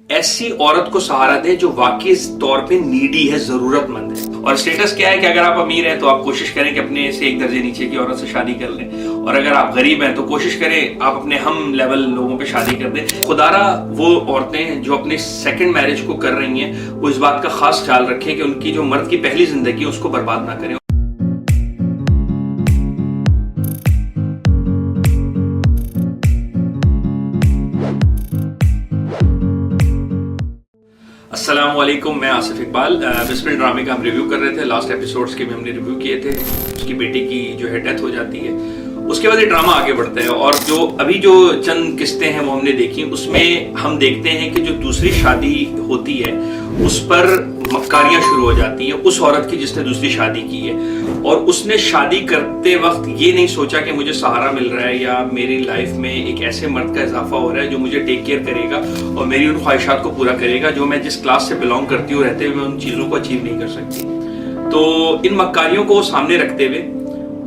ऐसी औरत को सहारा दें जो वाकई तौर पे नीडी है, जरूरतमंद है। और स्टेटस क्या है कि अगर आप अमीर हैं तो आप कोशिश करें कि अपने से एक दर्जे नीचे की औरत से शादी कर लें, और अगर आप गरीब हैं तो कोशिश करें आप अपने हम लेवल लोगों पे शादी कर दें। खुदारा वो औरतें जो अपने सेकंड मैरिज को कर रही हैं वो इस बात का खास ख्याल रखें कि उनकी जो मर्द की पहली जिंदगी है उसको बर्बाद ना करें। अस्सलाम वालेकुम, मैं आसिफ इकबाल। बिस्मिल ड्रामे का हम रिव्यू कर रहे थे। लास्ट एपिसोड्स के भी हमने रिव्यू किए थे। उसकी बेटी की जो है डेथ हो जाती है, उसके बाद ये ड्रामा आगे बढ़ता है और जो चंद किस्तें हैं वो हमने देखी। उसमें हम देखते हैं कि जो दूसरी शादी होती है उस पर मक्कारियां शुरू हो जाती हैं उस औरत की जिसने दूसरी शादी की है, और उसने शादी करते वक्त ये नहीं सोचा कि मुझे सहारा मिल रहा है या मेरी लाइफ में एक ऐसे मर्द का इजाफा हो रहा है जो मुझे टेक केयर करेगा और मेरी उन ख्वाहिशात को पूरा करेगा जो मैं जिस क्लास से बिलोंग करती हूँ रहते हुए मैं उन चीज़ों को अचीव नहीं कर सकती। तो इन मक्कारियों को सामने रखते हुए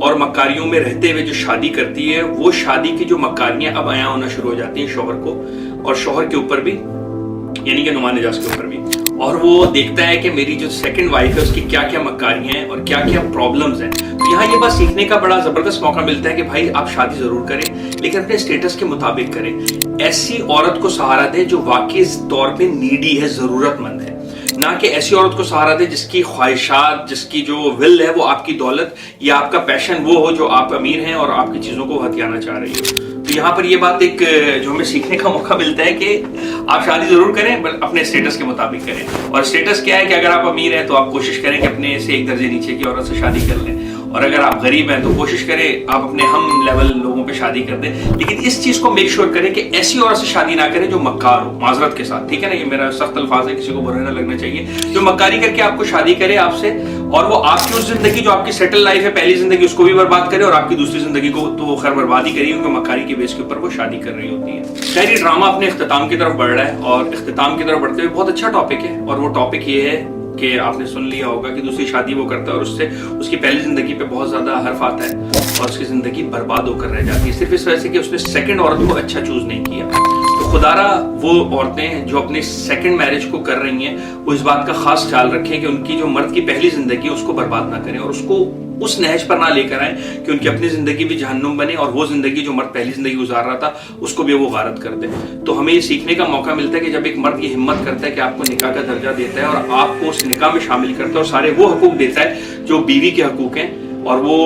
और मक्कारियों में रहते हुए जो शादी करती है, वो शादी की जो मक्कारियां अब आया होना शुरू हो जाती हैं शौहर को, और शौहर के ऊपर भी, यानी कि नुमान निजास के ऊपर भी। और वो देखता है कि मेरी जो सेकंड वाइफ है उसकी क्या क्या मक्कारियां हैं और क्या क्या प्रॉब्लम्स हैं। तो यहाँ ये बात सीखने का बड़ा जबरदस्त मौका मिलता है कि भाई आप शादी जरूर करें लेकिन अपने स्टेटस के मुताबिक करें। ऐसी औरत को सहारा दें जो वाकई तौर पे नीडी है, जरूरतमंद है, ना कि ऐसी औरत को सहारा दे जिसकी ख्वाहिशात, जिसकी जो विल है वो आपकी दौलत या आपका पैशन वो हो जो आप अमीर हैं और आपकी चीजों को हथियाना चाह रही हो। तो यहाँ पर ये बात एक जो हमें सीखने का मौका मिलता है कि आप शादी जरूर करें पर अपने स्टेटस के मुताबिक करें। और स्टेटस क्या है कि अगर आप अमीर हैं तो आप कोशिश करें कि अपने से एक दर्जे नीचे की औरत से शादी कर लें, और अगर आप गरीब हैं तो कोशिश करें आप अपने हम लेवल लोगों पे शादी कर दें। लेकिन इस चीज को मेक श्योर करें कि ऐसी औरत से शादी ना करें जो मक्कार हो, माजरत के साथ, ठीक है ना, ये मेरा सख्त अल्फाज है, किसी को बुरा ना लगना चाहिए। जो मक्कारी करके आपको शादी करे आपसे और वो आपकी उस जिंदगी जो आपकी सेटल लाइफ है, पहली जिंदगी, उसको भी बर्बाद करे और आपकी दूसरी जिंदगी को तो वो खैर बर्बाद ही करेगी क्योंकि मक्कारी के बेस के ऊपर वो शादी कर रही होती है। खैर ये ड्रामा अपने इख्तिताम की तरफ बढ़ रहा है और इख्तिताम की तरफ बढ़ते हुए बहुत अच्छा टॉपिक है, और वो टॉपिक ये है कि आपने सुन लिया होगा कि दूसरी शादी वो करता है और उससे उसकी पहली जिंदगी पे बहुत ज्यादा हर्फ आता है और उसकी जिंदगी बर्बाद होकर रह जाती है, सिर्फ इस वजह से कि उसने सेकंड औरत को अच्छा चूज नहीं किया। तो खुदारा वो औरतें जो अपनी सेकंड मैरिज को कर रही हैं वो इस बात का खास ख्याल रखें कि उनकी जो मर्द की पहली जिंदगी है उसको बर्बाद ना करें और उसको उस नहज पर ना लेकर आए कि उनकी अपनी जिंदगी भी जहन्नुम बने और वो जिंदगी जो मर्द पहली जिंदगी गुजार रहा था उसको भी वो गारत कर दे। तो हमें ये सीखने का मौका मिलता है कि जब एक मर्द ये हिम्मत करता है कि आपको निकाह का दर्जा देता है और आपको उस निकाह में शामिल करता है और सारे वो हकूक देता है जो बीवी के हकूक हैं और वो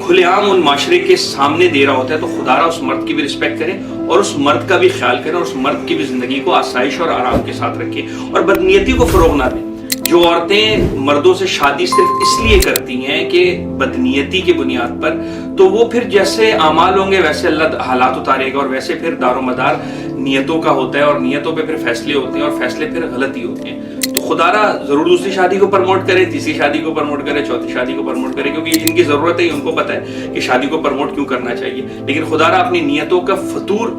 खुलेआम उन माशरे के सामने दे रहा होता है, तो खुदारा उस मर्द की भी रिस्पेक्ट करें और उस मर्द का भी ख्याल करें और उस मर्द की भी जिंदगी को आसाइश और आराम के साथ रखें और बदनीयती को फरोग ना दें। जो औरतें मर्दों से शादी सिर्फ इसलिए करती हैं कि बदनीयती की बुनियाद पर, तो वो फिर जैसे आमाल होंगे वैसे अल्लाह हालात उतारेगा और वैसे फिर दारोमदार नियतों का होता है और नियतों पे फिर फैसले होते हैं और फैसले फिर गलत ही होते हैं। तो खुदारा जरूर दूसरी शादी को प्रमोट करे, तीसरी शादी को प्रमोट करे, चौथी शादी को प्रमोट करे, क्योंकि ये जिनकी जरूरत है उनको पता है कि शादी को प्रमोट क्यों करना चाहिए। लेकिन खुदारा अपनी नियतों का फतूर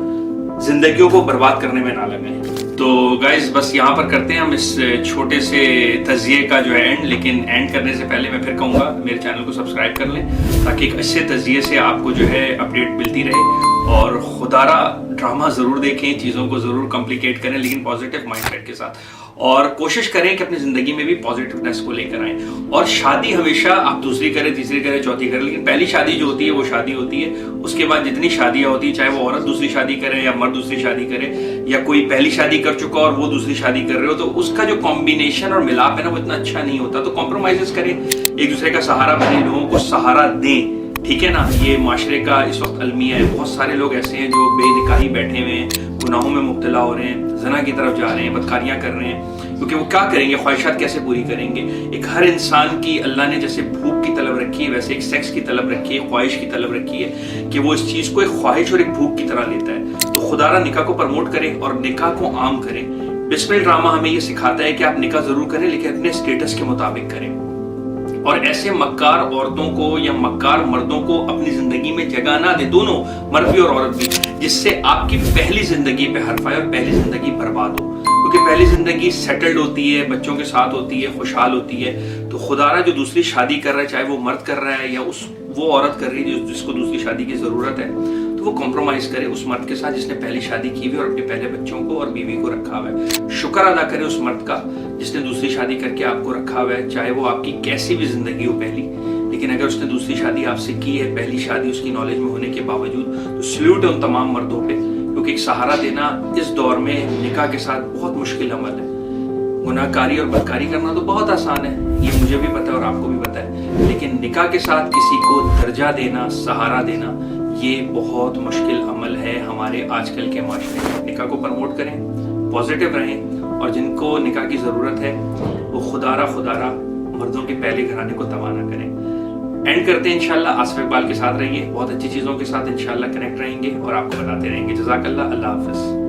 जिंदगियों को बर्बाद करने में ना लगे। तो गाइज बस यहाँ पर करते हैं हम इस छोटे से तजिए का जो है एंड, लेकिन एंड करने से पहले मैं फिर कहूँगा मेरे चैनल को सब्सक्राइब कर लें ताकि एक अच्छे तजिए से आपको जो है अपडेट मिलती रहे। और खुदारा ड्रामा ज़रूर देखें, चीज़ों को ज़रूर कॉम्प्लिकेट करें लेकिन पॉजिटिव माइंडसेट के साथ, और कोशिश करें कि अपनी ज़िंदगी में भी पॉजिटिवनेस को लेकर आएँ। और शादी हमेशा आप दूसरी करें, तीसरी करें, चौथी करें, लेकिन पहली शादी जो होती है वो शादी होती है। उसके बाद जितनी शादियाँ होती हैं, चाहे वो औरत दूसरी शादी करे या मर्द दूसरी शादी करे या कोई पहली शादी कर चुका और वो दूसरी शादी कर रहे हो, तो उसका जो कॉम्बिनेशन और मिलाप है ना वो इतना अच्छा नहीं होता। तो कॉम्प्रोमाइज़ करें, एक दूसरे का सहारा बने, लोगों को सहारा दें, ठीक है ना। ये माशरे का इस वक्त अलमिया है। बहुत सारे लोग ऐसे हैं जो बेनिकाही बैठे हुए हैं, गुनाहों में मुब्तला हो रहे हैं, ज़ना की तरफ जा रहे हैं, बदकारियाँ कर रहे हैं, क्योंकि वो क्या करेंगे, ख्वाहिशात कैसे पूरी करेंगे। एक हर इंसान की अल्लाह ने जैसे भूख की तलब रखी है वैसे एक सेक्स की तलब रखी है, ख्वाहिश की तलब रखी है कि वो इस चीज़ को एक ख्वाहिश और एक भूख की तरह लेता है। तो खुदारा निकाह को प्रमोट करें और निकाह को आम करें। बिस्मिल ड्रामा हमें ये सिखाता है कि आप निकाह जरूर करें लेकिन अपने स्टेटस के मुताबिक करें और ऐसे मक्कार औरतों को या मक्कार मर्दों को अपनी जिंदगी में जगह ना दे, दोनों मर्द भी और औरत भी, जिससे आपकी पहली जिंदगी पे हर्फ आए और पहली जिंदगी बर्बाद हो। क्योंकि पहली जिंदगी सेटल्ड होती है, बच्चों के साथ होती है, खुशहाल होती है। तो खुदारा जो दूसरी शादी कर रहा है, चाहे वो मर्द कर रहा है या वो औरत कर रही है जिसको दूसरी शादी की जरूरत है, तो वो कॉम्प्रोमाइज करे उस मर्द के साथ जिसने पहली शादी की हुई और अपने पहले बच्चों को और बीवी को रखा हुआ है। शुक्र अदा करे उस मर्द का जिसने दूसरी शादी करके आपको रखा हुआ है, चाहे वो आपकी कैसी भी जिंदगी हो पहली, लेकिन अगर उसने दूसरी शादी आपसे की है, पहली शादी उसकी नॉलेज में होने के बावजूद, तो सल्यूट है उन तमाम मर्दों पे, क्योंकि एक सहारा देना इस दौर में निकाह के साथ बहुत मुश्किल अमल है। गुनाहकारी और बदकारी करना तो बहुत आसान है, ये मुझे भी पता है और आपको भी पता है, लेकिन निकाह के साथ किसी को दर्जा देना, सहारा देना, ये बहुत मुश्किल अमल है हमारे आजकल के माशरे में। निकाह को प्रमोट करें, पॉजिटिव रहें, और जिनको निकाह की ज़रूरत है वो खुदारा मर्दों के पहले घराने को तबाह ना करें। एंड करते हैं इंशाल्लाह। आसिफ इकबाल के साथ रहिए, बहुत अच्छी चीज़ों के साथ इंशाल्लाह कनेक्ट रहेंगे और आपको बताते रहेंगे। जज़ाकल्लाह, अल्लाह हाफ़िज़।